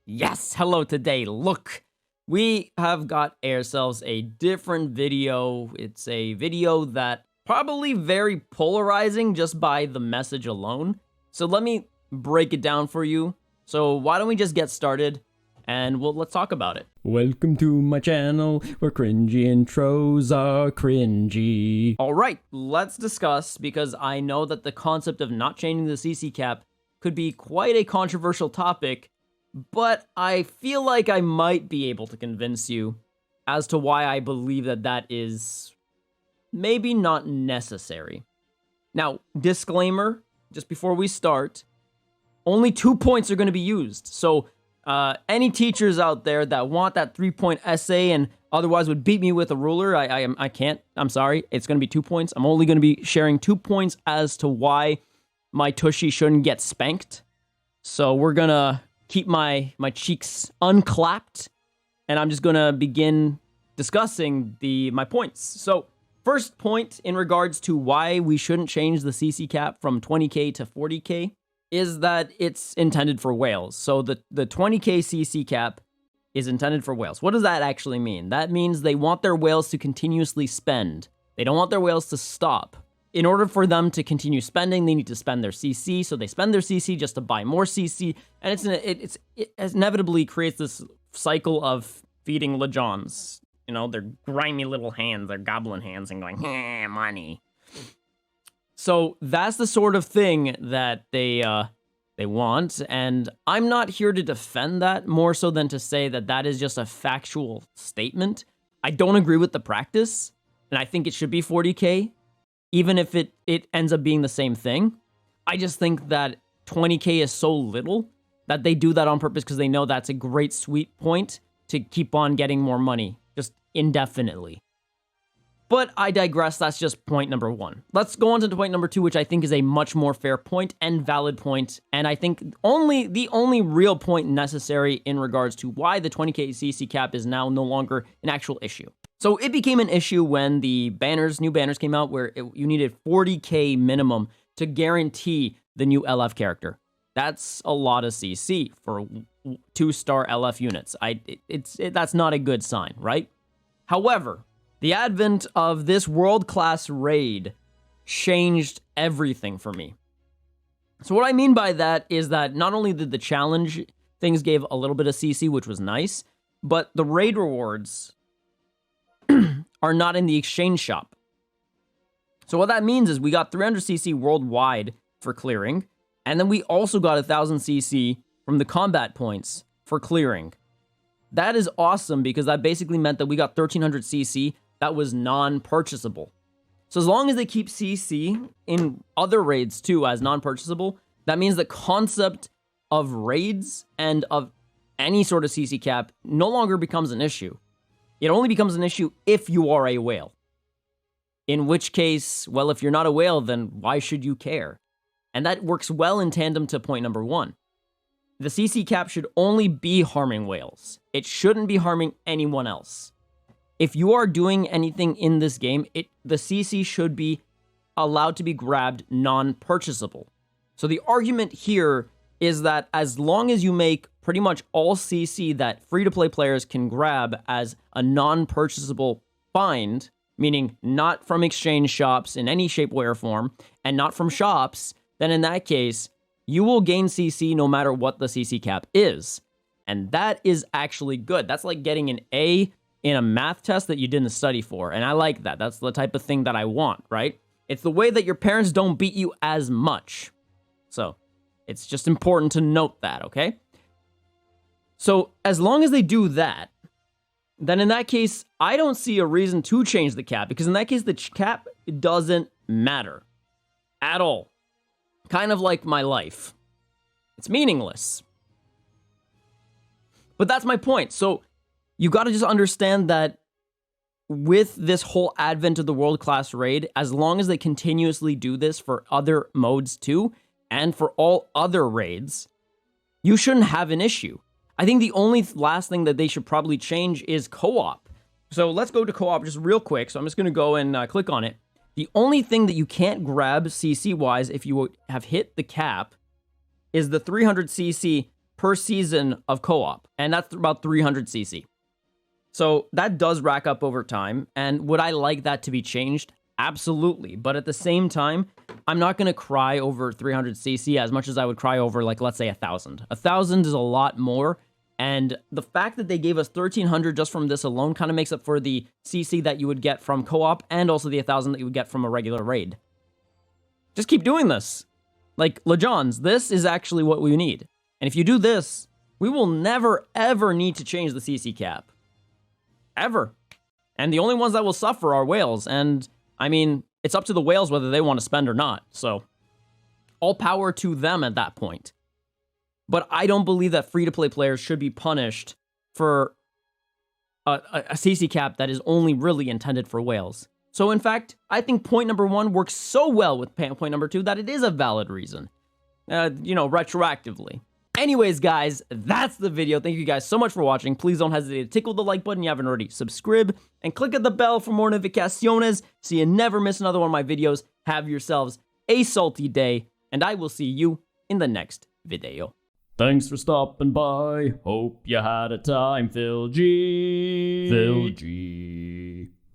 Yes, hello today. Look, we have got ourselves a different video. It's a video that probably very polarizing just by the message alone. So let me break it down for you. So why don't we just get started and let's talk about it. Welcome to my channel where cringy intros are cringy. All right, let's discuss, because I know that the concept of not changing the CC cap could be quite a controversial topic, but I feel like I might be able to convince you as to why I believe that that is maybe not necessary. Now, disclaimer, just before we start, only 2 points are going to be used. So any teachers out there that want that 3-point essay and otherwise would beat me with a ruler, I can't. I'm sorry. It's going to be 2 points. I'm only going to be sharing 2 points as to why my tushy shouldn't get spanked. So we're going to keep my cheeks unclapped, and I'm just going to begin discussing my points. So first point in regards to why we shouldn't change the CC cap from 20k to 40k is that it's intended for whales. So the 20k CC cap is intended for whales. What does that actually mean? That means they want their whales to continuously spend. They don't want their whales to stop. In order for them to continue spending, they need to spend their CC. So they spend their CC just to buy more CC, and it inevitably creates this cycle of feeding Lejons. You know, their grimy little hands, their goblin hands, and going, money. So that's the sort of thing that they want, and I'm not here to defend that more so than to say that that is just a factual statement. I don't agree with the practice, and I think it should be 40k, even if it ends up being the same thing. I just think that 20k is so little that they do that on purpose because they know that's a great sweet point to keep on getting more money, just indefinitely. But I digress, that's just point number one. Let's go on to point number two, which I think is a much more fair point and valid point, and I think the only real point necessary in regards to why the 20k CC cap is now no longer an actual issue. So it became an issue when the new banners came out where you needed 40k minimum to guarantee the new LF character. That's a lot of CC for 2-star LF units. That's not a good sign, right? However, the advent of this world-class raid changed everything for me. So what I mean by that is that not only did the challenge things gave a little bit of CC, which was nice, but the raid rewards are not in the exchange shop. So what that means is we got 300 CC worldwide for clearing, and then we also got 1,000 CC from the combat points for clearing. That is awesome because that basically meant that we got 1,300 CC that was non-purchasable. So as long as they keep CC in other raids too as non-purchasable, that means the concept of raids and of any sort of CC cap no longer becomes an issue. It only becomes an issue if you are a whale. In which case, well, if you're not a whale, then why should you care? And that works well in tandem to point number one. The CC cap should only be harming whales. It shouldn't be harming anyone else. If you are doing anything in this game, the CC should be allowed to be grabbed non-purchasable. So the argument here is that as long as you make pretty much all CC that free-to-play players can grab as a non-purchasable find, meaning not from exchange shops in any shape, way, or form, and not from shops, then in that case, you will gain CC no matter what the CC cap is. And that is actually good. That's like getting an A in a math test that you didn't study for, and I like that. That's the type of thing that I want, right? It's the way that your parents don't beat you as much. So it's just important to note that, okay? So as long as they do that, then in that case, I don't see a reason to change the cap, because in that case, the cap doesn't matter at all. Kind of like my life. It's meaningless. But that's my point. So you got to just understand that with this whole advent of the world-class raid, as long as they continuously do this for other modes too, and for all other raids, you shouldn't have an issue. I think the only last thing that they should probably change is co-op. So let's go to co-op just real quick. So I'm just going to go and click on it. The only thing that you can't grab CC-wise if you have hit the cap is the 300 CC per season of co-op, and that's about 300 CC. So that does rack up over time, and would I like that to be changed? Absolutely, but at the same time, I'm not going to cry over 300 CC as much as I would cry over, like, let's say 1,000. 1,000 is a lot more, and the fact that they gave us 1,300 just from this alone kind of makes up for the CC that you would get from co-op, and also the 1,000 that you would get from a regular raid. Just keep doing this. Like, LeJohns, this is actually what we need. And if you do this, we will never, ever need to change the CC cap. Ever. And the only ones that will suffer are whales, and I mean, it's up to the whales whether they want to spend or not, so all power to them at that point. But I don't believe that free-to-play players should be punished for a CC cap that is only really intended for whales. So in fact, I think point number 1 works so well with point number 2 that it is a valid reason, retroactively. Anyways, guys, that's the video. Thank you guys so much for watching. Please don't hesitate to tickle the like button if you haven't already. Subscribe and click at the bell for more notificaciones so you never miss another one of my videos. Have yourselves a salty day, and I will see you in the next video. Thanks for stopping by. Hope you had a time, Phil G. Phil G.